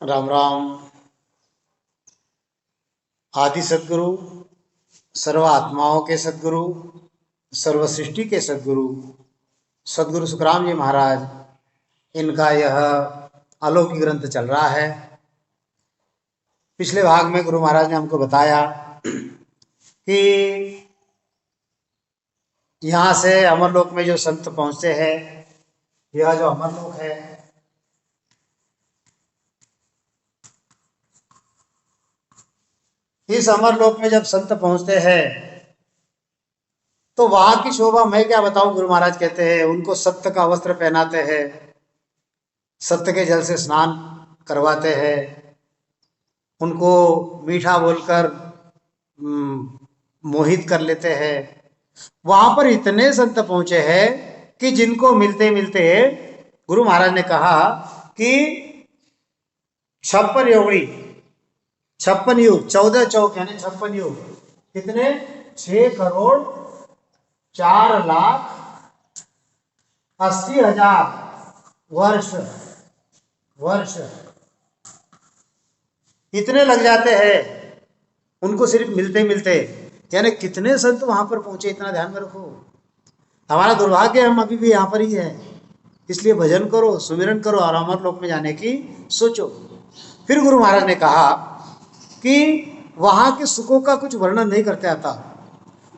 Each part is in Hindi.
राम राम। आदि सद्गुरु, सर्व आत्माओं के सद्गुरु, सर्व सृष्टि के सद्गुरु सद्गुरु सुखराम जी महाराज, इनका यह अलौकिक ग्रंथ चल रहा है। पिछले भाग में गुरु महाराज ने हमको बताया कि यहाँ से अमरलोक में जो संत पहुँचते हैं, यह जो अमरलोक है, इस अमरलोक में जब संत पहुँचते हैं तो वहां की शोभा मैं क्या बताऊं। गुरु महाराज कहते हैं उनको सत्य का वस्त्र पहनाते हैं, सत्य के जल से स्नान करवाते हैं, उनको मीठा बोलकर मोहित कर लेते हैं। वहां पर इतने संत पहुंचे हैं कि जिनको मिलते मिलते गुरु महाराज ने कहा कि 56 योगड़ी, 56 युग, 14 चौक यानी 56 युग, कितने 6,04,80,000 वर्ष इतने लग जाते हैं उनको सिर्फ मिलते मिलते। यानी कितने संत वहां पर पहुंचे, इतना ध्यान में रखो। हमारा दुर्भाग्य हम अभी भी यहाँ पर ही है, इसलिए भजन करो, सुमिरन करो और अमर लोक में जाने की सोचो। फिर गुरु महाराज ने कहा कि वहां के सुखों का कुछ वर्णन नहीं करते आता।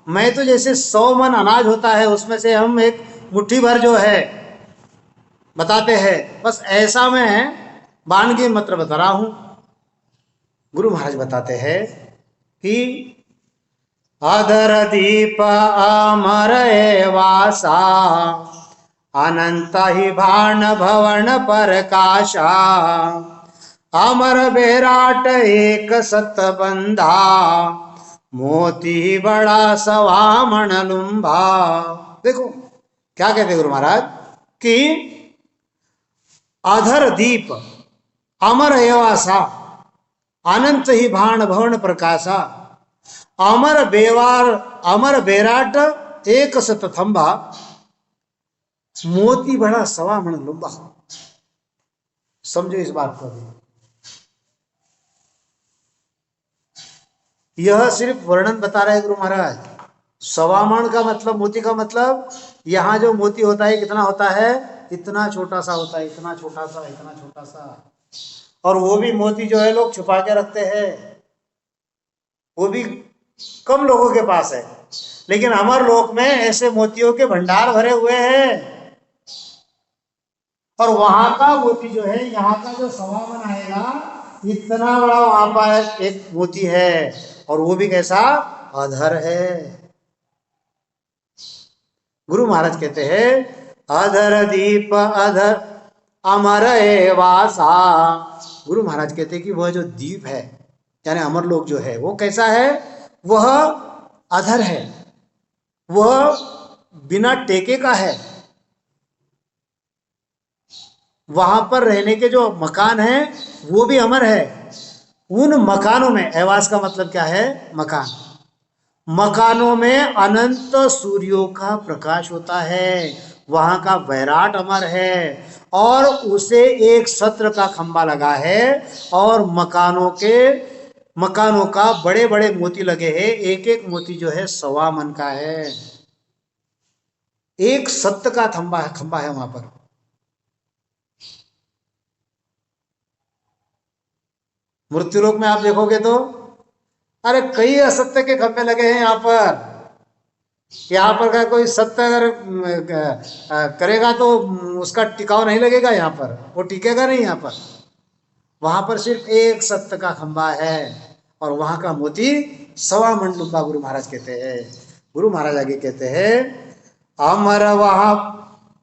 मैं तो जैसे 100 मन अनाज होता है उसमें से हम एक मुट्ठी भर जो है बताते हैं, बस ऐसा मैं वानगी मात्र बता रहा हूं। गुरु महाराज बताते हैं कि अधर दीप अमर वासा, अनंत ही भान भवन प्रकाशा, अमर बेराट एक सत बंधा, मोती बड़ा सवामण लुम्भा। देखो क्या कहते गुरु महाराज कि अधर दीप अमर एवासा, अनंत ही भान भवन प्रकाशा, अमर बेराट एक सत थंबा, मोती बड़ा सवामण लुम्बा। समझो इस बात को भी। यह सिर्फ वर्णन बता रहे गुरु महाराज। सवामण का मतलब, मोती का मतलब, यहां जो मोती होता है कितना होता है, इतना छोटा सा होता है, इतना छोटा सा, इतना छोटा सा। और वो भी मोती जो है लोग छुपा के रखते हैं, वो भी कम लोगों के पास है। लेकिन अमर लोक में ऐसे मोतियों के भंडार भरे हुए हैं। और वहां का मोती जो है, यहाँ का जो सवामन आएगा, इतना बड़ा वहां पर एक मोती है, और वो भी कैसा, अधर है। गुरु महाराज कहते हैं अधर दीप अधर अमर वासा। गुरु महाराज कहते हैं कि वह जो दीप है यानी अमर लोक जो है वो कैसा है, वह अधर है, वह बिना टेके का है। वहां पर रहने के जो मकान है वो भी अमर है। उन मकानों में, एवास का मतलब क्या है, मकान, मकानों में अनंत सूर्यों का प्रकाश होता है। वहां का वैराट अमर है और उसे एक सत्र का खंबा लगा है, और मकानों का बड़े बड़े मोती लगे हैं। एक एक मोती जो है 1.25 मन का है। एक सत्य का खंबा है वहां पर। मृत्युलोक में आप देखोगे तो अरे कई असत्य के खंभे लगे हैं यहाँ पर। यहाँ पर का कोई सत्य अगर करेगा तो उसका टिकाव नहीं लगेगा, यहाँ पर वो टिकेगा नहीं। यहाँ पर, वहां पर सिर्फ एक सत्य का खंबा है, और वहां का मोती 1.25 मन लुम्बा। गुरु महाराज कहते हैं। गुरु महाराज आगे कहते हैं अमर वह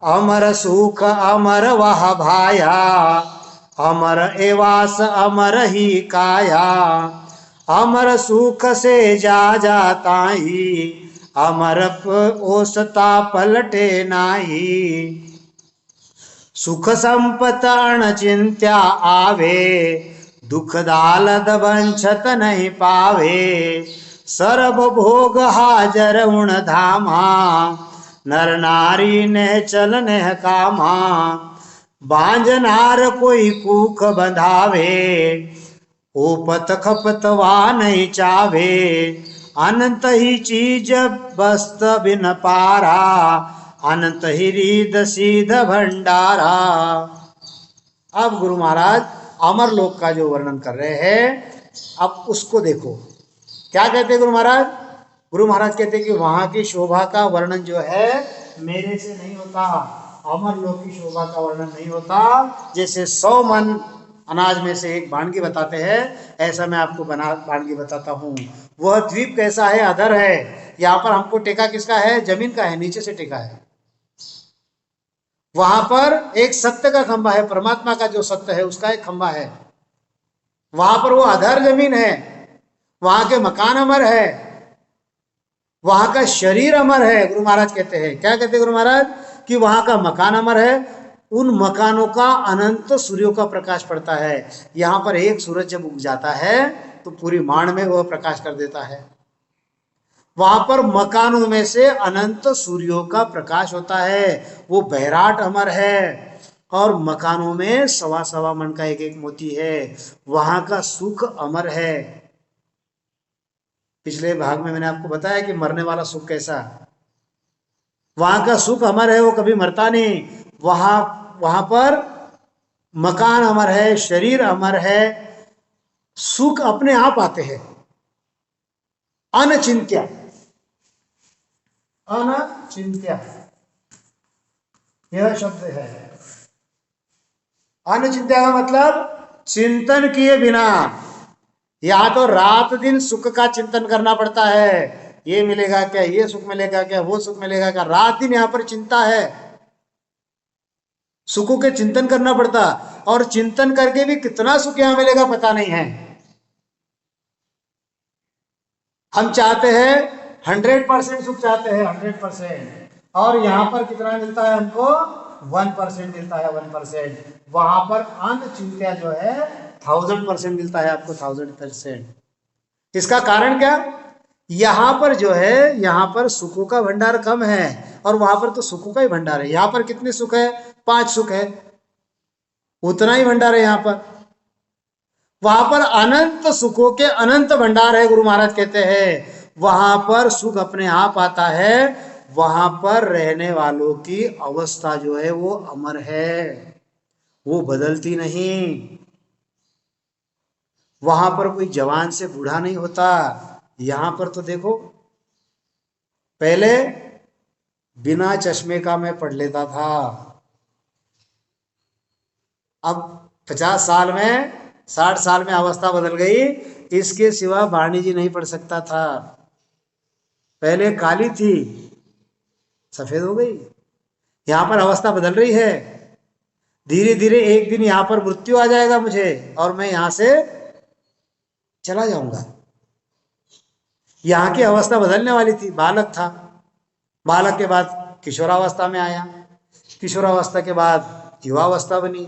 अमर सुख अमर वह भाया, अमर एवास अमर ही काया, अमर सुख से जा जाता ही, अमर ओसता पलटे नाही, सुख संपत अणचिंत्या आवे, दुख दालद वंछत नहीं पावे, सर्व भोग हाजर उण धामा, नर नारी ने चलने कामा, बांझनार कोई कूख बंधावे, उपत खपतवा नहीं चावे, अनंत ही चीज बस्त बिन पारा, अनंत ही रीद सीध भंडारा। अब गुरु महाराज अमर लोक का जो वर्णन कर रहे हैं, अब उसको देखो क्या कहते हैं गुरु महाराज। गुरु महाराज कहते हैं कि वहां की शोभा का वर्णन जो है मेरे से नहीं होता, अमर लोक की शोभा का वर्णन नहीं होता। जैसे 100 मन अनाज में से एक बाणगी बताते हैं, ऐसा मैं आपको बना बाणगी बताता हूँ। वह द्वीप कैसा है, अधर है। यहाँ पर हमको टेका किसका है, जमीन का है, नीचे से टेका है। वहां पर एक सत्य का खंभा है, परमात्मा का जो सत्य है उसका एक खंभा है। वहां पर वो अधर जमीन है, वहां के मकान अमर है, वहां का शरीर अमर है। गुरु महाराज कहते हैं, क्या कहते हैं गुरु महाराज, कि वहां का मकान अमर है। उन मकानों का अनंत सूर्यों का प्रकाश पड़ता है। यहां पर एक सूरज जब उग जाता है तो पूरी मांड में वह प्रकाश कर देता है। वहां पर मकानों में से अनंत सूर्यों का प्रकाश होता है। वो बैराट अमर है और मकानों में सवा सवा मन का एक एक मोती है। वहां का सुख अमर है। पिछले भाग में मैंने आपको बताया कि मरने वाला सुख कैसा, वहां का सुख अमर है, वो कभी मरता नहीं। वहां वहां पर मकान अमर है, शरीर अमर है, सुख अपने आप आते हैं। अनचिंत्या, अनचिंत्या यह शब्द है। अनचिंत्या का मतलब चिंतन किए बिना। या तो रात दिन सुख का चिंतन करना पड़ता है, ये मिलेगा क्या, ये सुख मिलेगा क्या, वो सुख मिलेगा क्या, रात दिन यहां पर चिंता है, सुखों के चिंतन करना पड़ता। और चिंतन करके भी कितना सुख यहां मिलेगा पता नहीं है। हम चाहते हैं 100% सुख चाहते हैं, 100%, और यहां पर कितना मिलता है हमको, 1% मिलता है, 1%। वहां पर अनचिंत्या जो है 1000% मिलता है आपको, 1000%। इसका कारण क्या, यहां पर जो है, यहां पर सुखों का भंडार कम है और वहां पर तो सुखों का ही भंडार है। यहां पर कितने सुख है, 5 सुख है, उतना ही भंडार है यहां पर। वहां पर अनंत सुखों के अनंत भंडार है। गुरु महाराज कहते हैं वहां पर सुख अपने आप आता है। वहां पर रहने वालों की अवस्था जो है वो अमर है, वो बदलती नहीं। वहां पर कोई जवान से बूढ़ा नहीं होता। यहां पर तो देखो, पहले बिना चश्मे का मैं पढ़ लेता था, अब 50 साल में, 60 साल में अवस्था बदल गई। इसके सिवा वाणी जी नहीं पढ़ सकता था। पहले काली थी, सफेद हो गई। यहां पर अवस्था बदल रही है। धीरे धीरे एक दिन यहां पर मृत्यु आ जाएगा मुझे और मैं यहां से चला जाऊंगा। यहां की अवस्था बदलने वाली थी। बालक था, बालक के बाद किशोरावस्था में आया, किशोरावस्था के बाद युवावस्था बनी,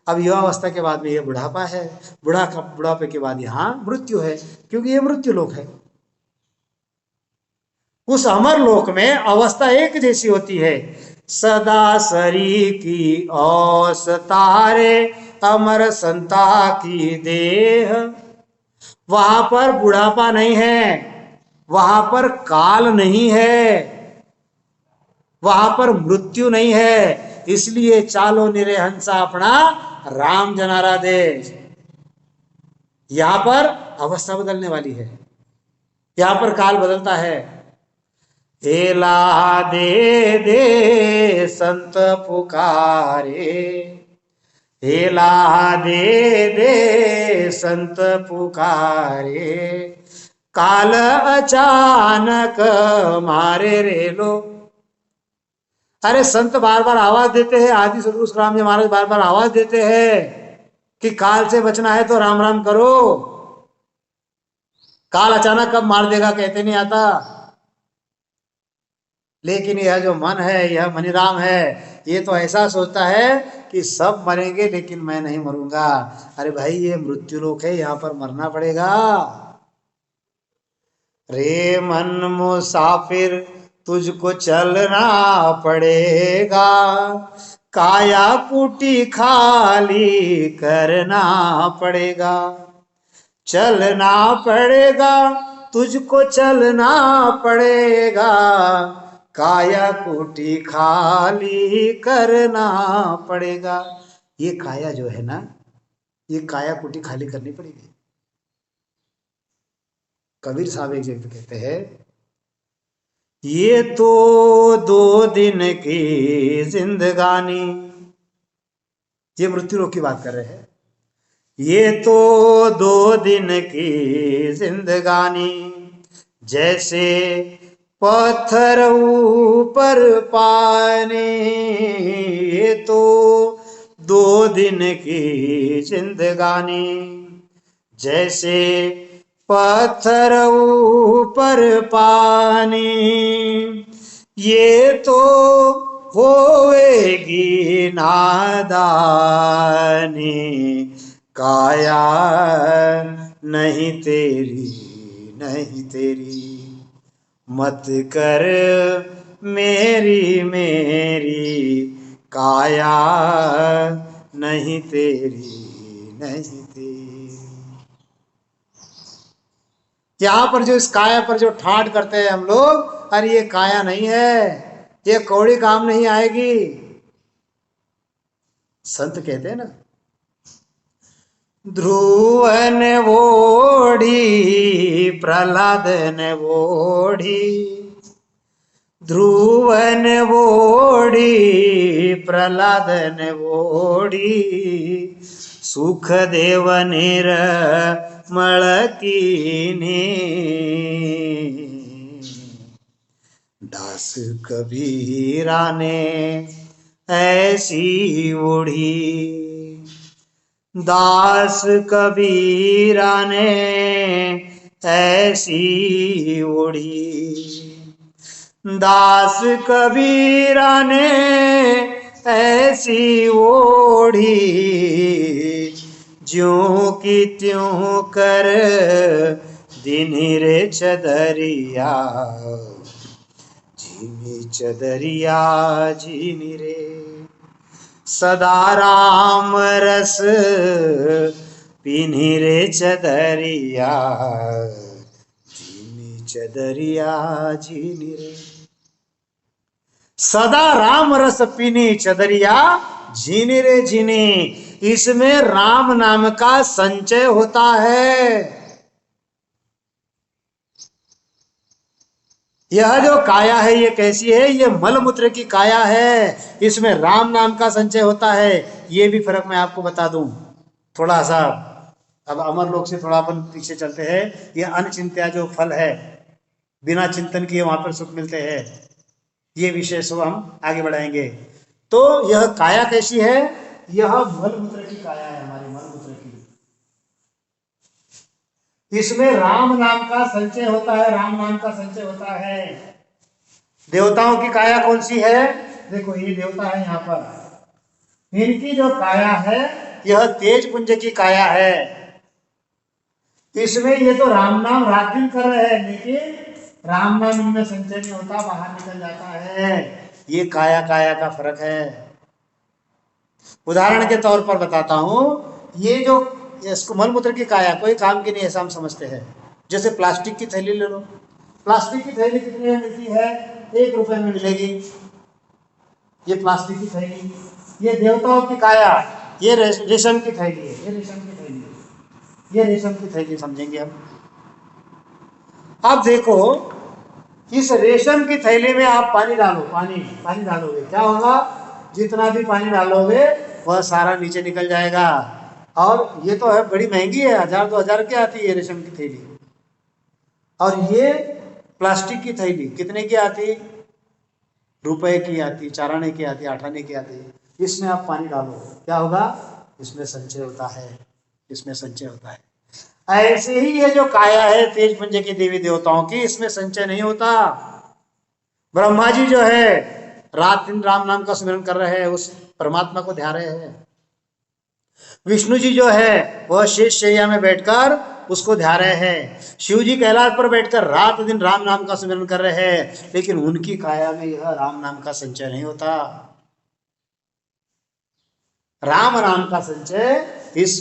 अब युवावस्था के बाद में ये बुढ़ापा है, बुढ़ापे के बाद यहाँ मृत्यु है, क्योंकि ये मृत्यु लोक है। उस अमर लोक में अवस्था एक जैसी होती है। सदा सरी की औस तारे, अमर संता की देह। वहां पर बुढ़ापा नहीं है, वहां पर काल नहीं है, वहां पर मृत्यु नहीं है। इसलिए चालो निरे हंसा अपना राम जनारा देश। यहां पर अवस्था बदलने वाली है, यहां पर काल बदलता है। एला दे दे संत पुकारे, एला दे दे संत पुकारे, काल अचानक मारे रे लो। अरे संत बार बार आवाज देते हैं, आदि सदगुरु राम जी महाराज बार बार आवाज देते हैं कि काल से बचना है तो राम राम करो। काल अचानक कब मार देगा कहते नहीं आता। लेकिन यह जो मन है, यह मनीराम है, ये तो ऐसा सोचता है कि सब मरेंगे लेकिन मैं नहीं मरूंगा। अरे भाई ये मृत्यु लोक है, यहां पर मरना पड़ेगा। रे मन मुसाफिर तुझको चलना पड़ेगा, काया कुटी खाली करना पड़ेगा, चलना पड़ेगा, तुझको चलना पड़ेगा, काया कुटी खाली करना पड़ेगा। ये काया जो है ना, ये काया कुटी खाली करनी पड़ेगी। कबीर साहब एक जगह कहते हैं, ये तो 2 दिन की जिंदगानी, ये मृत्यु रोग की बात कर रहे हैं। ये तो 2 दिन की जिंदगानी, जैसे पत्थर ऊपर पानी। ये तो 2 दिन की जिंदगानी, जैसे पत्थर ऊपर पानी। ये तो होएगी नादानी, काया नहीं तेरी, नहीं तेरी, मत कर मेरी मेरी, काया नहीं तेरी, नहीं तेरी। यहां पर जो इस काया पर जो ठाट करते हैं हम लोग, अरे ये काया नहीं है, ये कौड़ी काम नहीं आएगी। संत कहते हैं ना, ध्रुव ने ओढ़ी प्रहलाद ने ओढ़ी, ध्रुव ने ओढ़ी प्रहलाद ने ओढ़ी, सुखदेव निर्मल कीनी, दास कबीरा ने ऐसी ओढ़ी, दास कबीरा ने ऐसी ओढ़ी, दास कबीरा ने ऐसी ओढ़ी, ज्यों की त्यों कर दीनी रे चदरिया, जीनी चदरिया जीनी रे, सदा राम रस पीनी रे चदरिया, जीनी चदरिया जीनी रे, सदा राम रस पीनी चदरिया जीनी रे जीनी। इसमें राम नाम का संचय होता है। यह जो काया है ये कैसी है, ये मलमूत्र की काया है, इसमें राम नाम का संचय होता है। ये भी फर्क मैं आपको बता दूं थोड़ा सा। अब अमर लोक से थोड़ा अपन पीछे चलते हैं। ये अनचिंत्या जो फल है, बिना चिंतन किए वहां पर सुख मिलते हैं, ये विषय सब हम आगे बढ़ाएंगे। तो यह काया कैसी है, यह मलमूत्र की काया है, हमारे मलमूत्र की। इसमें राम नाम का संचय होता है, राम नाम का संचय होता है। देवताओं की काया कौन सी है, देखो ये देवता है यहाँ पर, इनकी जो काया है यह तेज पुंज की काया है। इसमें ये तो राम नाम रात दिन कर रहे हैं, लेकिन राम नाम इनमें संचय नहीं होता, बाहर निकल जाता है। ये काया काया का फर्क है। उदाहरण के तौर पर बताता हूं, ये जो इसको मलमूत्र की काया कोई काम की नहीं ऐसा हम समझते हैं। जैसे प्लास्टिक की थैली ले लो, प्लास्टिक की थैली कितने में मिलती है, 1 रुपए में मिलेगी। ये प्लास्टिक की थैली, ये देवताओं की काया, ये रेशम की थैली है, ये रेशम की थैली है, ये रेशम की थैली समझेंगे हम। अब देखो इस रेशम की थैली में आप पानी डालो, पानी डालोगे, क्या होगा, जितना भी पानी डालोगे वह सारा नीचे निकल जाएगा। और ये तो है बड़ी महंगी है, 1000-2000 की आती है रेशम की थैली। और ये प्लास्टिक की थैली कितने की आती, रुपए की आती, 4 आने की आती, 8 आने की आती। इसमें आप पानी डालो, क्या होगा, इसमें संचय होता है, इसमें संचय होता है। ऐसे ही ये जो काया है तेज पुंज की देवी देवताओं की, इसमें संचय नहीं होता। ब्रह्मा जी जो है रात दिन राम नाम का स्मरण कर रहे हैं, उस परमात्मा को ध्यान रहे हैं। विष्णु जी जो है वह शेष शैया में बैठकर उसको ध्यान रहे हैं। शिव जी कैलाश पर बैठकर रात दिन राम नाम का स्मरण कर रहे हैं, लेकिन उनकी काया में यह राम नाम का संचय नहीं होता। राम नाम का संचय इस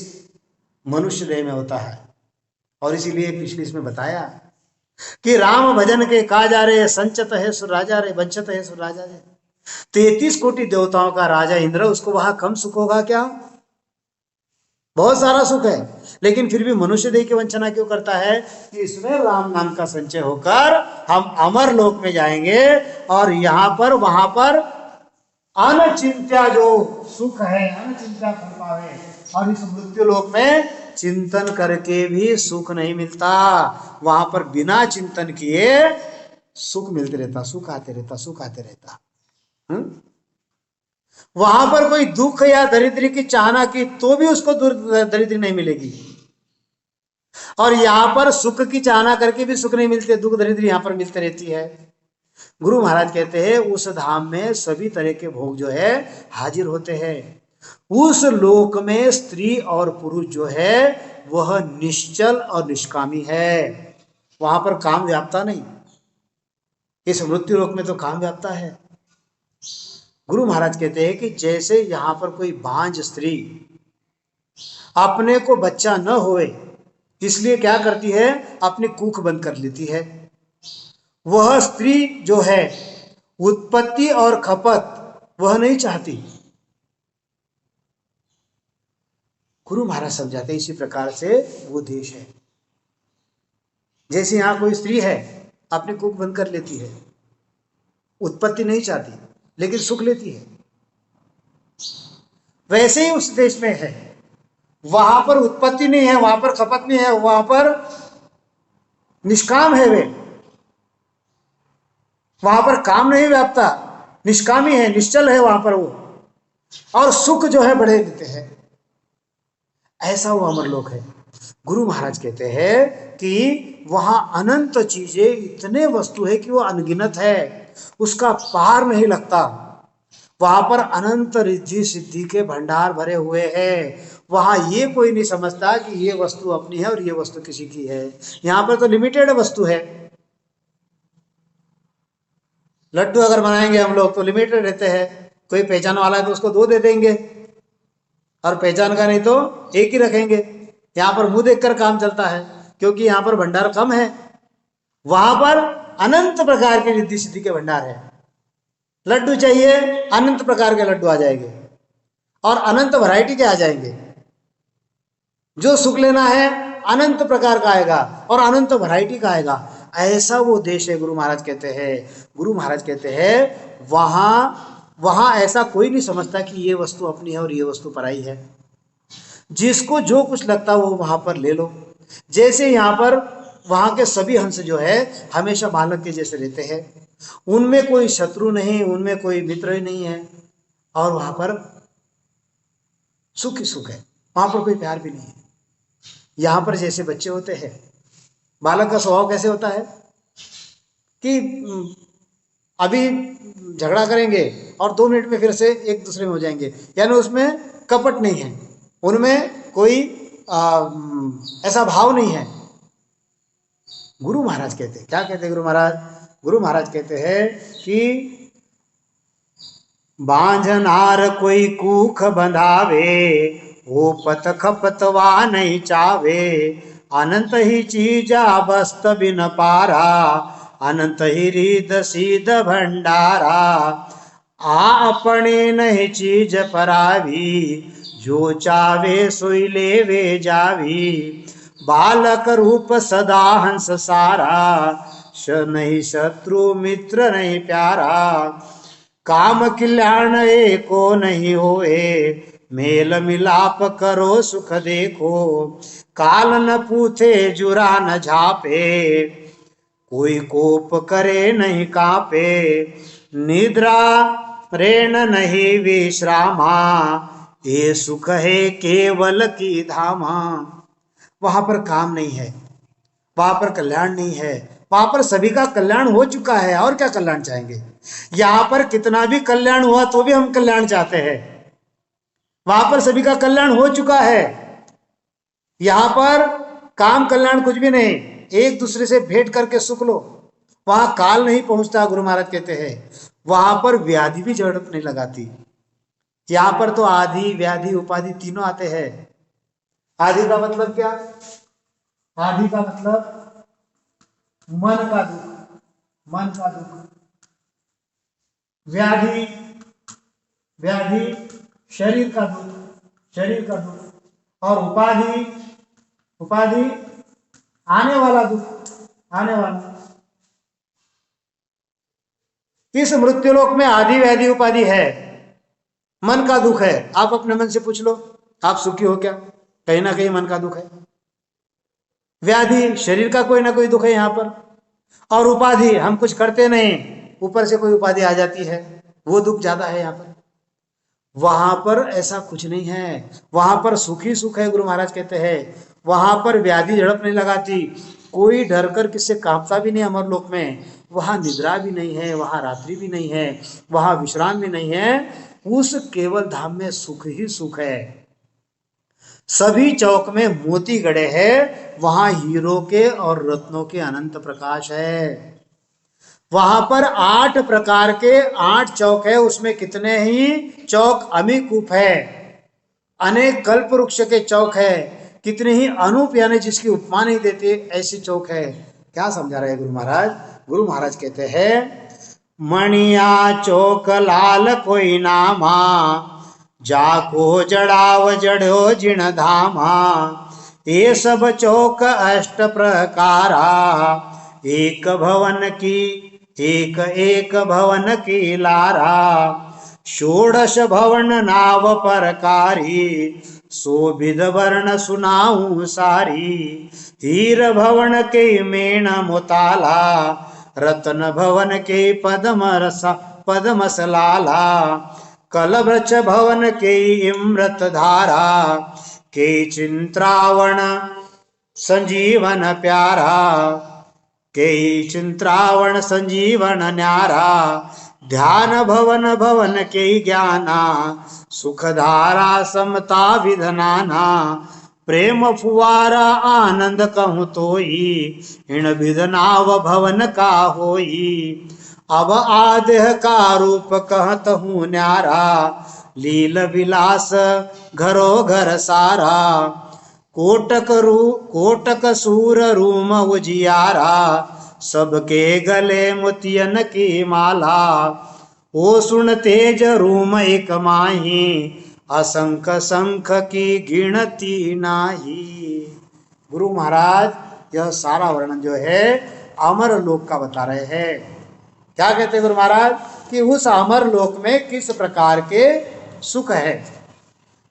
मनुष्य देह में होता है। और इसीलिए पिछले इसमें बताया कि राम भजन के काजा रे, संचत है सुर राजा रे, वंचत है सुर राजा रे। 33 कोटि देवताओं का राजा इंद्र, उसको वहां कम सुख होगा क्या? बहुत सारा सुख है, लेकिन फिर भी मनुष्य देह की वंचना क्यों करता है? कि इसमें राम नाम का संचय होकर हम अमर लोक में जाएंगे और यहां पर वहां पर अनचिंत्या जो सुख है, अनचिंत्या फल पावे। और इस मृत्यु लोक में चिंतन करके भी सुख नहीं मिलता, वहां पर बिना चिंतन किए सुख मिलते रहता, सुख आते रहता, सुख आते रहता। वहां पर कोई दुख या दरिद्री की चाहना की तो भी उसको दरिद्री नहीं मिलेगी, और यहां पर सुख की चाहना करके भी सुख नहीं मिलते, दुख दरिद्री यहां पर मिलती रहती है। गुरु महाराज कहते हैं उस धाम में सभी तरह के भोग जो है हाजिर होते हैं। उस लोक में स्त्री और पुरुष जो है वह निश्चल और निष्कामी है, वहां पर काम व्यापता नहीं। इस मृत्यु लोक में तो काम व्यापता है। गुरु महाराज कहते हैं कि जैसे यहां पर कोई बांझ स्त्री अपने को बच्चा न होए इसलिए क्या करती है, अपनी कुख बंद कर लेती है, वह स्त्री जो है उत्पत्ति और खपत वह नहीं चाहती। गुरु महाराज समझाते इसी प्रकार से वो देश है। जैसे यहां कोई स्त्री है अपनी कुख बंद कर लेती है, उत्पत्ति नहीं चाहती लेकिन सुख लेती है, वैसे ही उस देश में है। वहां पर उत्पत्ति नहीं है, वहां पर खपत नहीं है, वहां पर निष्काम है वे, वहां पर काम नहीं व्यापता, निष्कामी है, निश्चल है वहां पर वो, और सुख जो है बड़े लेते हैं। ऐसा वो अमरलोक है। गुरु महाराज कहते हैं कि वहां अनंत चीजें, इतने वस्तु है कि वो अनगिनत है, उसका पार नहीं लगता। वहां पर अनंत रिद्धि सिद्धि के भंडार भरे हुए हैं। वहां ये कोई नहीं समझता कि ये वस्तु अपनी है और ये वस्तु किसी की है। यहां पर तो लिमिटेड वस्तु है। लड्डू अगर बनाएंगे हम लोग तो लिमिटेड रहते हैं, कोई पहचान वाला है तो उसको 2 दे देंगे, और पहचान का नहीं तो 1 ही रखेंगे। यहां पर मुंह देखकर काम चलता है, क्योंकि यहां पर भंडार कम है। वहां पर अनंत प्रकार के रिद्धि सिद्धि के भंडार है। लड्डू चाहिए, अनंत प्रकार के लड्डू आ जाएंगे, और अनंत वैरायटी के आ जाएंगे। जो सुख लेना है अनंत प्रकार का आएगा और अनंत वैरायटी का आएगा। ऐसा वो देश है। गुरु महाराज कहते हैं, गुरु महाराज कहते हैं वहां ऐसा कोई नहीं समझता कि ये वस्तु अपनी है और ये वस्तु पराई है। जिसको जो कुछ लगता है वो वहां पर ले लो। जैसे यहाँ पर वहां के सभी हंस जो है हमेशा बालक के जैसे रहते हैं, उनमें कोई शत्रु नहीं, उनमें कोई मित्र ही नहीं है, और वहां पर सुख ही सुख है, वहां पर कोई प्यार भी नहीं है। यहां पर जैसे बच्चे होते हैं, बालक का स्वभाव कैसे होता है कि अभी झगड़ा करेंगे और 2 मिनट में फिर से एक दूसरे में हो जाएंगे, यानी उसमें कपट नहीं है, उनमें कोई ऐसा भाव नहीं है। गुरु महाराज कहते हैं, क्या कहते हैं गुरु महाराज? गुरु महाराज कहते हैं कि बांझनार कोई कूख बंधावे, वो पत खपतवा नहीं चावे, अनंत ही चीजा बस्त बिन पारा, अनंत ही रिद सीध भंडारा, आ अपने नहीं चीज परावी, जो चावे सोई लेवे जावी, बालक रूप सदा हंस सारा, नहीं शत्रु मित्र नहीं प्यारा, काम कल्याण एको नहीं होए, मेल मिलाप करो सुख देखो, काल न पूछे जुरा न झापे, कोई कोप करे नहीं कापे, निद्रा रेण नहीं विश्रामा, ये सुख है केवल की धामा। वहां पर काम नहीं है, वहां पर कल्याण नहीं है, वहां पर सभी का कल्याण हो चुका है, और क्या कल्याण चाहेंगे? यहां पर कितना भी कल्याण हुआ तो भी हम कल्याण चाहते हैं, वहां पर सभी का कल्याण हो चुका है। यहां पर काम कल्याण कुछ भी नहीं, एक दूसरे से भेंट करके सुख लो। वहां काल नहीं पहुंचता। गुरु महाराज कहते हैं वहां पर व्याधि भी झड़प नहीं लगाती। यहां पर तो आदि व्याधि उपाधि तीनों आते हैं। आदि का मतलब क्या? आदि का मतलब मन का दुख, मन का दुख। व्याधि, व्याधि शरीर का दुख, शरीर का दुख। और उपाधि, उपाधि आने वाला दुख, आने वाला। इस मृत्युलोक में आदि व्याधि उपाधि है, मन का दुख है। आप अपने मन से पूछ लो, आप सुखी हो क्या? कहीं ना कहीं मन का दुख है। व्याधि शरीर का कोई ना कोई दुख है यहां पर। और उपाधि हम कुछ करते नहीं, ऊपर से कोई उपाधि आ जाती है, वो दुख ज्यादा है यहां पर। वहां पर ऐसा कुछ नहीं है, वहां पर सुख ही सुख है। गुरु महाराज कहते हैं वहां पर व्याधि झड़प नहीं लगाती, कोई डर कर किससे कांपता भी नहीं अमरलोक में। वहां निद्रा भी नहीं है, वहां रात्रि भी नहीं है, वहां विश्राम भी नहीं है। उस केवल धाम में सुख ही सुख है। सभी चौक में मोती गड़े हैं, वहां हीरो के और रत्नों के अनंत प्रकाश है। वहां पर 8 प्रकार के 8 चौक है, उसमें कितने ही चौक अमीकूप है, अनेक कल्प वृक्ष के चौक है, कितने ही अनूप यानी जिसकी उपमा नहीं देते ऐसी चौक है। क्या समझा रहे गुरु महाराज? गुरु महाराज कहते हैं मणिया चौक लाल कोई नामा, जाको जड़ाव जड़ो जिण धामा। ये सब चौक अष्ट प्रकारा, एक भवन की एक एक भवन की लारा। षोडश भवन नाव परकारी, शोभित वर्ण सुनाऊं सारी। हीर भवन के मेण मुताला, रत्न भवन के पद्मस लाला। कलवृक्ष भवन के इमृत धारा, के चिंत्रावण संजीवन प्यारा। के चिंत्रावण संजीवन न्यारा। ध्यान भवन भवन के ज्ञाना, सुखधारा समता विधनाना। प्रेम फुवारा आनंद कहूँ तोई, इन विधनाव भवन का होई। अब आदेह का रूप कहत हूँ न्यारा, लील विलास घरो घर सारा। कोटक सूर रूम उजियारा, सबके गले मोतियन की माला। ओ सुन तेज रूम एक माही, असंख संख की गिनती नाही। गुरु महाराज यह सारा वर्णन जो है अमर लोक का बता रहे हैं। क्या कहते हैं गुरु महाराज कि उस अमर लोक में किस प्रकार के सुख है।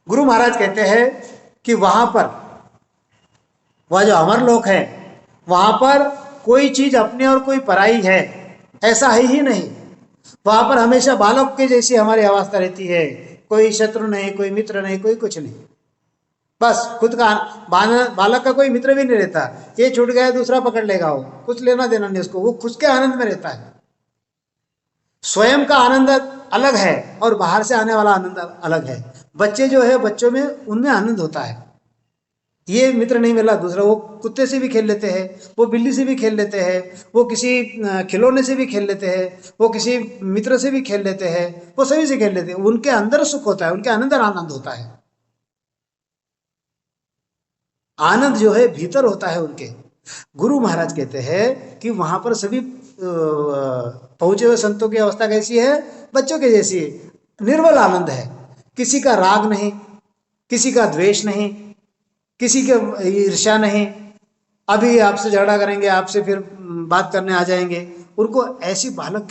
गुरु महाराज कहते हैं कि वहां पर वह जो अमर लोक है वहां पर कोई चीज अपनी और कोई पराई है ऐसा है ही नहीं। वहां पर हमेशा बालक के जैसी हमारी अवस्था रहती है, कोई शत्रु नहीं, कोई मित्र नहीं, कोई कुछ नहीं। बस खुद का बालक का कोई मित्र भी नहीं रहता, ये छूट गया दूसरा पकड़ लेगा, वो कुछ लेना देना नहीं उसको, वो खुद के आनंद में रहता है। स्वयं का आनंद अलग है और बाहर से आने वाला आनंद अलग है। बच्चे जो है बच्चों में उनमें आनंद होता है, ये मित्र नहीं मिला दूसरा, वो कुत्ते से भी खेल लेते हैं, वो बिल्ली से भी खेल लेते हैं, वो किसी खिलौने से भी खेल लेते हैं, वो किसी मित्र से भी खेल लेते हैं, वो सभी से खेल लेते हैं। उनके अंदर सुख होता है, उनके अंदर आनंद होता है। आनंद जो है भीतर होता है उनके। गुरु महाराज कहते हैं कि वहां पर सभी पहुंचे हुए संतों की अवस्था कैसी है? बच्चों के जैसी, निर्मल आनंद है। किसी का राग नहीं, किसी का द्वेष नहीं, किसी के ईर्ष्या नहीं। अभी आपसे झगड़ा करेंगे, आपसे फिर बात करने आ जाएंगे, उनको ऐसी बालक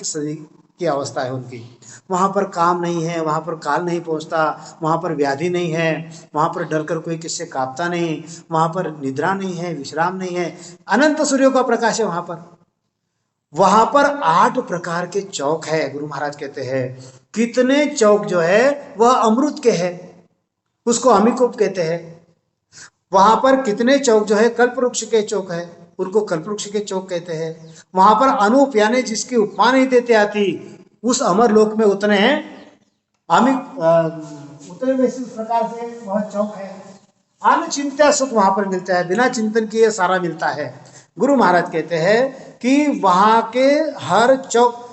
की अवस्था है उनकी। वहां पर काम नहीं है, वहां पर काल नहीं पहुंचता, वहां पर व्याधि नहीं है, वहां पर डर कर कोई किससे कांपता नहीं, वहां पर निद्रा नहीं है, विश्राम नहीं है, अनंत सूर्यों का प्रकाश है वहां पर। वहां पर 8 प्रकार के चौक है। गुरु महाराज कहते हैं कितने चौक जो है वह अमृत के है, उसको अमीकूप कहते हैं। वहां पर कितने चौक जो है कल्प वृक्ष के चौक है, उनको कल्प वृक्ष के चौक कहते हैं। वहां पर अनूप यानी जिसकी उपमा नहीं देते आती, उस अमर लोक में उतने हैं उतने वैसे उस प्रकार से वह चौक है। अनचिंत्य सुख वहां पर मिलता है, बिना चिंतन किए सारा मिलता है। गुरु महाराज कहते हैं कि वहां के हर चौक,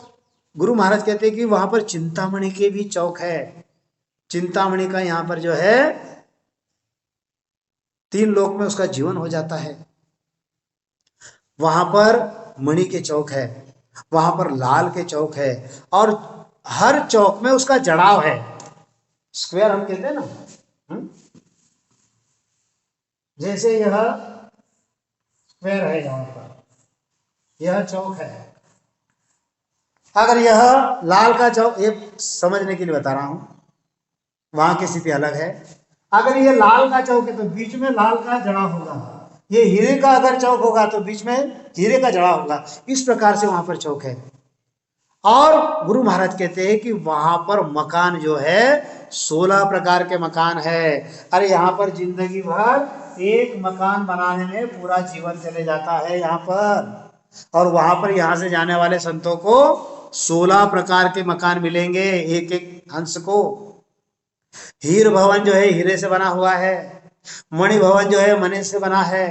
गुरु महाराज कहते हैं कि वहां पर चिंतामणि के भी चौक है। चिंतामणि का यहाँ पर जो है 3 लोक में उसका जीवन हो जाता है। वहां पर मणि के चौक है, वहां पर लाल के चौक है, और हर चौक में उसका जड़ाव है। स्क्वायर हम कहते हैं ना, जैसे यह स्क्वायर है, यहां पर यह चौक है। अगर यह लाल का चौक, ये समझने के लिए बता रहा हूं, वहां की स्थिति अलग है। अगर ये लाल का चौक है तो बीच में लाल का जड़ा होगा। ये हीरे का अगर चौक होगा तो बीच में हीरे का जड़ा होगा। इस प्रकार से वहां पर चौक है। और गुरु महाराज कहते हैं कि वहां पर मकान जो है 16 प्रकार के मकान है। अरे यहाँ पर जिंदगी भर एक मकान बनाने में पूरा जीवन चले जाता है यहाँ पर। और वहां पर यहाँ से जाने वाले संतों को 16 प्रकार के मकान मिलेंगे, एक एक हंस को। हीर भवन जो है हीरे से बना हुआ है, मणि भवन जो है मणि से बना है,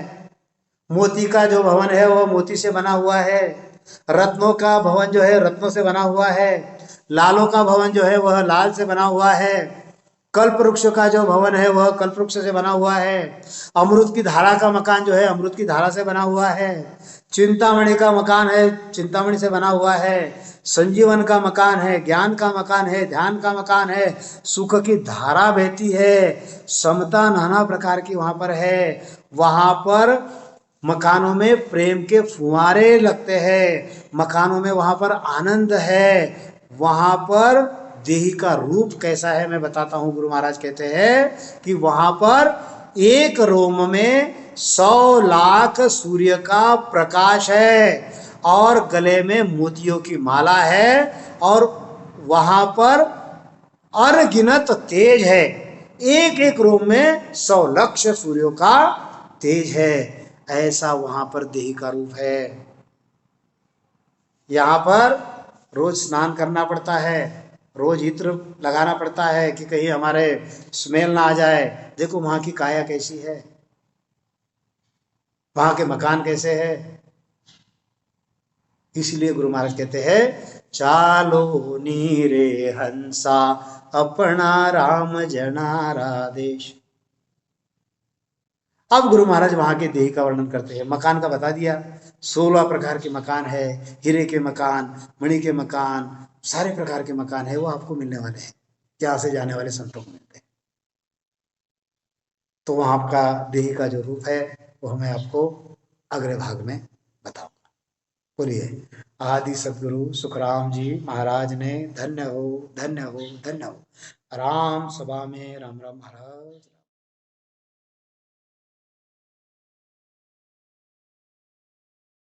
मोती का जो भवन है वह मोती से बना हुआ है, रत्नों का भवन जो है रत्नों से बना हुआ है, लालों का भवन जो है वह लाल से बना हुआ है, कल्प वृक्ष का जो भवन है वह कल्प वृक्ष से बना हुआ है, अमृत की धारा का मकान जो है अमृत की धारा से बना हुआ है, चिंतामणि का मकान है चिंतामणि से बना हुआ है, संजीवन का मकान है, ज्ञान का मकान है, ध्यान का मकान है, सुख की धारा बहती है, समता नाना प्रकार की वहां पर है। वहां पर मकानों में प्रेम के फुहारे लगते हैं, मकानों में वहां पर आनंद है। वहां पर देही का रूप कैसा है मैं बताता हूं। गुरु महाराज कहते हैं कि वहां पर एक रोम में 100 लाख सूर्य का प्रकाश है, और गले में मोतियों की माला है, और वहां पर अनगिनत तेज है। एक एक रोम में 100 लाख सूर्यों का तेज है। ऐसा वहां पर देही का रूप है। यहाँ पर रोज स्नान करना पड़ता है, रोज इत्र लगाना पड़ता है कि कहीं हमारे स्मेल ना आ जाए। देखो वहां की काया कैसी है, वहां के मकान कैसे है। इसलिए गुरु महाराज कहते हैं चालो नीरे हंसा अपना राम जनारा देश। अब गुरु महाराज वहां के देह का वर्णन करते हैं। मकान का बता दिया, 16 प्रकार के मकान है, हीरे के मकान, मणि के मकान, सारे प्रकार के मकान है, वो आपको मिलने वाले हैं, यहाँ से जाने वाले संतों को मिलते हैं। तो वहां आपका देह का जो रूप है वो मैं आपको अगले भाग में बताऊंगा। बोलिए आदि सदगुरु सुखराम जी महाराज ने धन्य हो धन्य हो धन्य हो। राम सभा में राम राम महाराज।